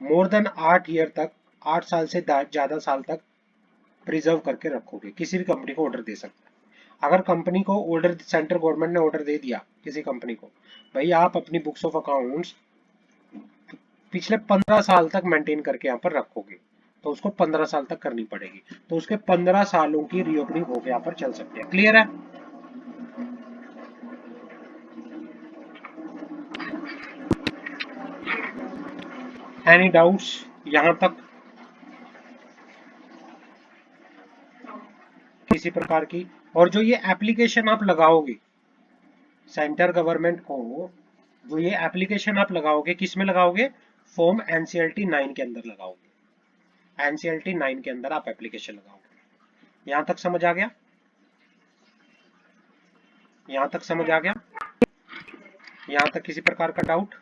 मोर देन 8 ईयर तक, 8 साल से ज्यादा साल तक प्रिजर्व करके रखोगे, किसी भी कंपनी को ऑर्डर दे सकता है। अगर कंपनी को ऑर्डर, सेंट्रल गवर्नमेंट ने ऑर्डर दे दिया किसी कंपनी को, भाई आप अपनी बुक्स ऑफ अकाउंट्स पिछले 15 साल तक मेंटेन करके यहाँ पर रखोगे, तो उसको 15 साल तक करनी पड़ेगी, तो उसके 15 सालों की रीओपनिंग होकर यहाँ पर चल सकती है। क्लियर है? एनी डाउट्स यहाँ तक किसी प्रकार की? और जो ये एप्लीकेशन आप लगाओगे सेंटर गवर्नमेंट को, जो ये एप्लीकेशन आप लगाओगे किस में लगाओगे, फॉर्म एनसीएलटी 9 के अंदर लगाओगे, एनसीएलटी 9 के अंदर आप एप्लीकेशन लगाओगे। यहां तक समझ आ गया? यहां तक समझ आ गया? यहां तक किसी प्रकार का डाउट?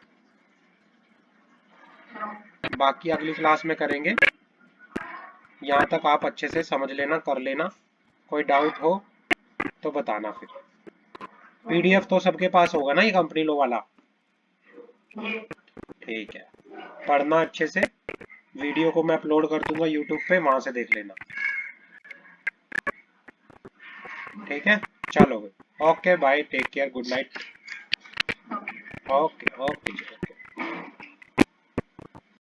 बाकी अगली क्लास में करेंगे। यहां तक आप अच्छे से समझ लेना, कर लेना, कोई डाउट हो तो बताना। फिर पीडीएफ तो सबके पास होगा ना, ये कंपनी लो वाला? ठीक है, पढ़ना अच्छे से, वीडियो को मैं अपलोड कर दूंगा यूट्यूब पे, वहां से देख लेना। ठीक है, चलो, okay bye, take care, good night. Okay okay.